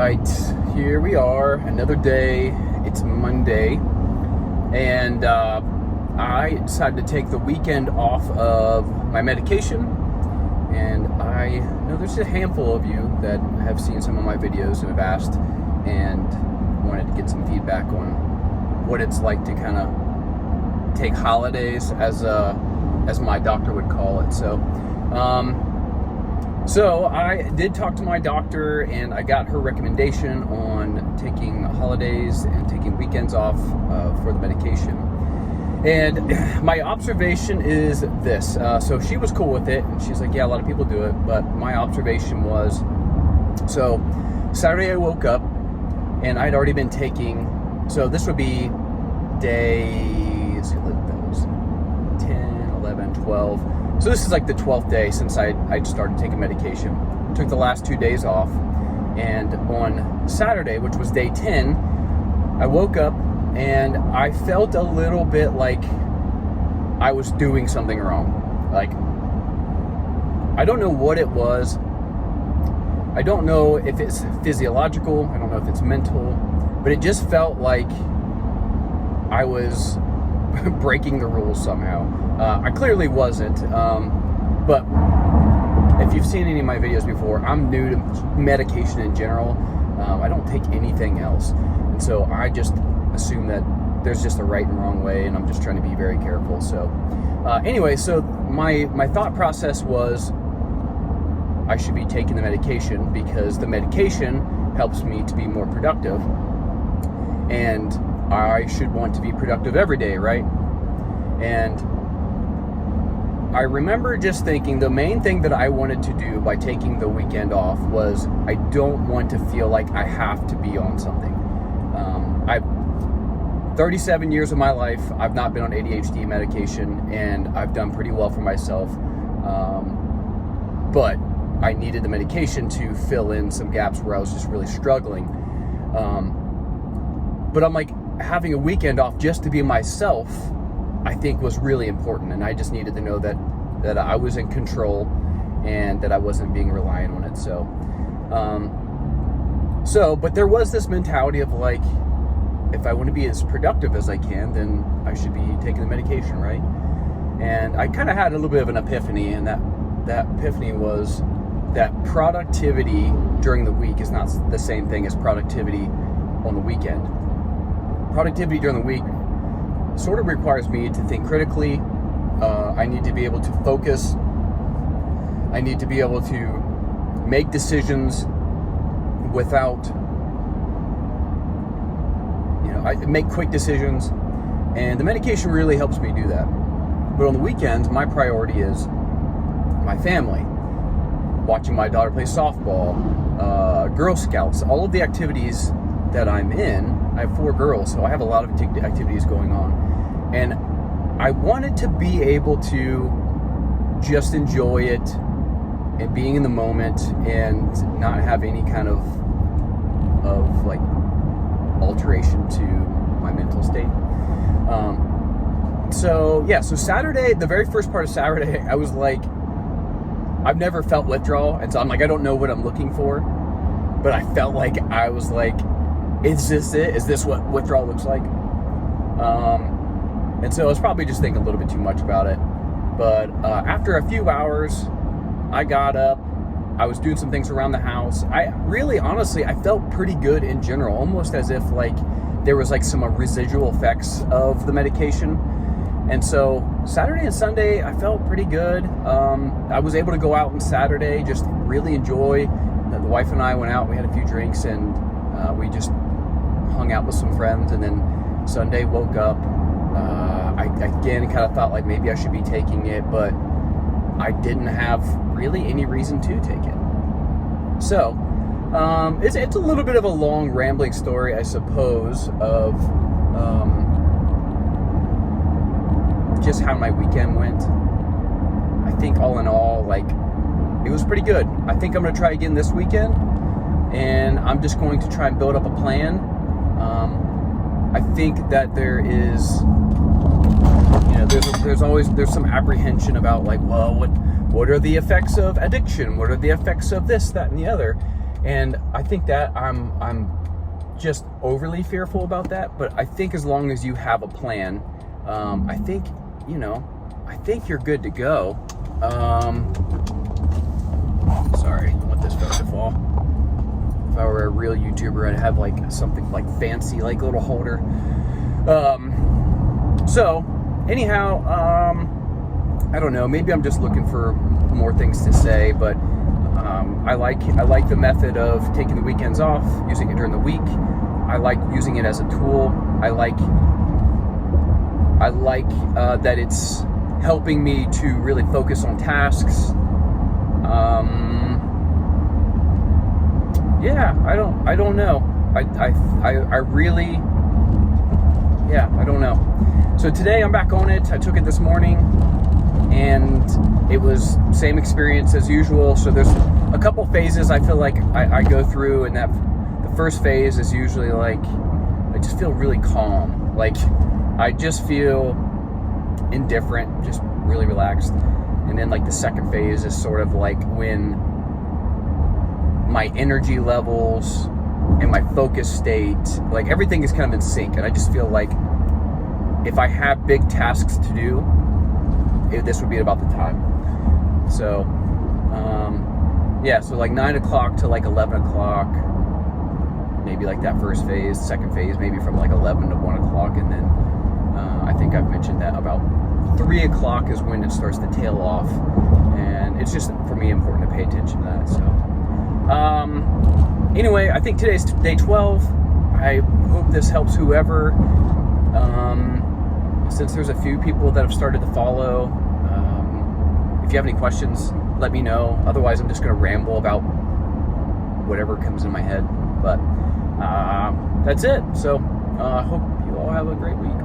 right, here we are, another day. It's Monday, and I decided to take the weekend off of my medication. And I know there's a handful of you that have seen some of my videos and have asked and wanted to get some feedback on what it's like to kind of take holidays, as my doctor would call it. So I did talk to my doctor, and I got her recommendation on taking holidays and taking weekends off for the medication. And my observation is this. So she was cool with it, and she's like, yeah, a lot of people do it. But my observation was, so Saturday I woke up, and I'd already been taking, so this would be day, let's see, that was 10, 11, 12. So this is like the 12th day since I'd started taking medication. Took the last 2 days off, and on Saturday, which was day 10, I woke up and I felt a little bit like I was doing something wrong. Like, I don't know what it was. I don't know if it's physiological. I don't know if it's mental, but it just felt like I was breaking the rules somehow. I clearly wasn't, but if you've seen any of my videos before, I'm new to medication in general. I don't take anything else, and so I just assume that there's just a right and wrong way, and I'm just trying to be very careful. So anyway, so my thought process was I should be taking the medication because the medication helps me to be more productive, and I should want to be productive every day, right? And I remember just thinking the main thing that I wanted to do by taking the weekend off was I don't want to feel like I have to be on something. I've 37 years of my life, I've not been on ADHD medication, and I've done pretty well for myself. But I needed the medication to fill in some gaps where I was just really struggling. But I'm like, having a weekend off just to be myself, I think was really important, and I just needed to know that I was in control and that I wasn't being reliant on it. But there was this mentality of like, if I want to be as productive as I can, then I should be taking the medication, right? And I kind of had a little bit of an epiphany, and that epiphany was that productivity during the week is not the same thing as productivity on the weekend. Productivity during the week sort of requires me to think critically. I need to be able to focus. I need to be able to make decisions without, I make quick decisions, and the medication really helps me do that. But on the weekends, my priority is my family, watching my daughter play softball, Girl Scouts, all of the activities that I'm in. I have 4 girls, so I have a lot of activities going on. And I wanted to be able to just enjoy it and being in the moment and not have any kind of like alteration to my mental state. So Saturday, the very first part of Saturday, I was like, I've never felt withdrawal, and so I'm like, I don't know what I'm looking for, but I felt like I was like, is this it? Is this what withdrawal looks like? And so I was probably just thinking a little bit too much about it. But after a few hours, I got up. I was doing some things around the house. Honestly, I felt pretty good in general, almost as if like there was like some residual effects of the medication. And so Saturday and Sunday, I felt pretty good. I was able to go out on Saturday, just really enjoy. The wife and I went out, we had a few drinks, and we just hung out with some friends. And then Sunday, woke up. I again kind of thought like maybe I should be taking it, but I didn't have really any reason to take it. So it's a little bit of a long rambling story, I suppose, of just how my weekend went. I think all in all, like, it was pretty good. I think I'm going to try again this weekend, and I'm just going to try and build up a plan. I think that there is, there's some apprehension about like, well, what are the effects of addiction? What are the effects of this, that, and the other? And I think that I'm just overly fearful about that. But I think as long as you have a plan, I think you're good to go. Sorry, I don't want this phone to fall. If I were a real YouTuber, I'd have like something like fancy, like little holder. So anyhow, I don't know, maybe I'm just looking for more things to say, but I like the method of taking the weekends off, using it during the week. I like using it as a tool. I like that it's helping me to really focus on tasks. I don't know. I really, I don't know. So today I'm back on it. I took it this morning, and it was same experience as usual. So there's a couple phases I feel like I go through, and that the first phase is usually like I just feel really calm. Like I just feel indifferent, just really relaxed. And then like the second phase is sort of like when my energy levels and my focus state, like everything is kind of in sync, and I just feel like if I have big tasks to do, this would be about the time. So so like 9 o'clock to like 11 o'clock, maybe like that first phase. Second phase maybe from like 11 to 1 o'clock, and then I think I've mentioned that about 3 o'clock is when it starts to tail off, and it's just for me important to pay attention to that. So anyway, I think today's day 12. I hope this helps whoever. Since there's a few people that have started to follow, if you have any questions, let me know. Otherwise, I'm just going to ramble about whatever comes in my head. But that's it. So I hope you all have a great week.